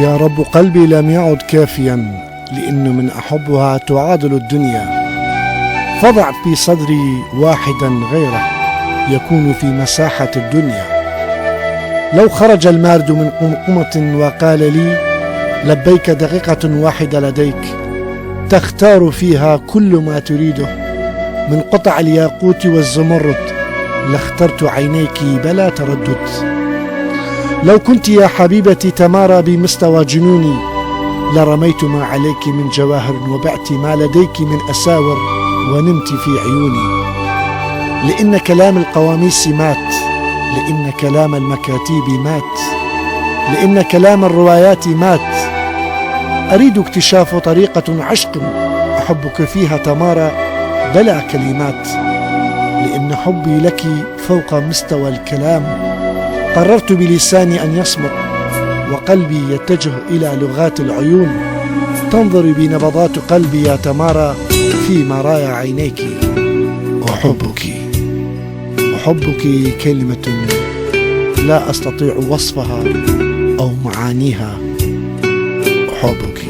يا رب قلبي لم يعد كافيا، لأنه من أحبها تعادل الدنيا. فضع في صدري واحدا غيره يكون في مساحة الدنيا. لو خرج المارد من قمقمة وقال لي لبيك دقيقة واحدة لديك تختار فيها كل ما تريده من قطع الياقوت والزمرد، لاخترت عينيك بلا تردد. لو كنت يا حبيبتي تمارى بمستوى جنوني لرميت ما عليك من جواهر وبعت ما لديك من أساور ونمت في عيوني. لأن كلام القواميس مات، لأن كلام المكاتيب مات، لأن كلام الروايات مات. أريد اكتشاف طريقة عشق أحبك فيها تمارى بلا كلمات، لأن حبي لك فوق مستوى الكلام. قررت بلساني أن يصمت وقلبي يتجه إلى لغات العيون. تنظري بنبضات قلبي يا تمارى في مرايا عينيك. أحبك كلمة لا أستطيع وصفها أو معانيها. أحبك.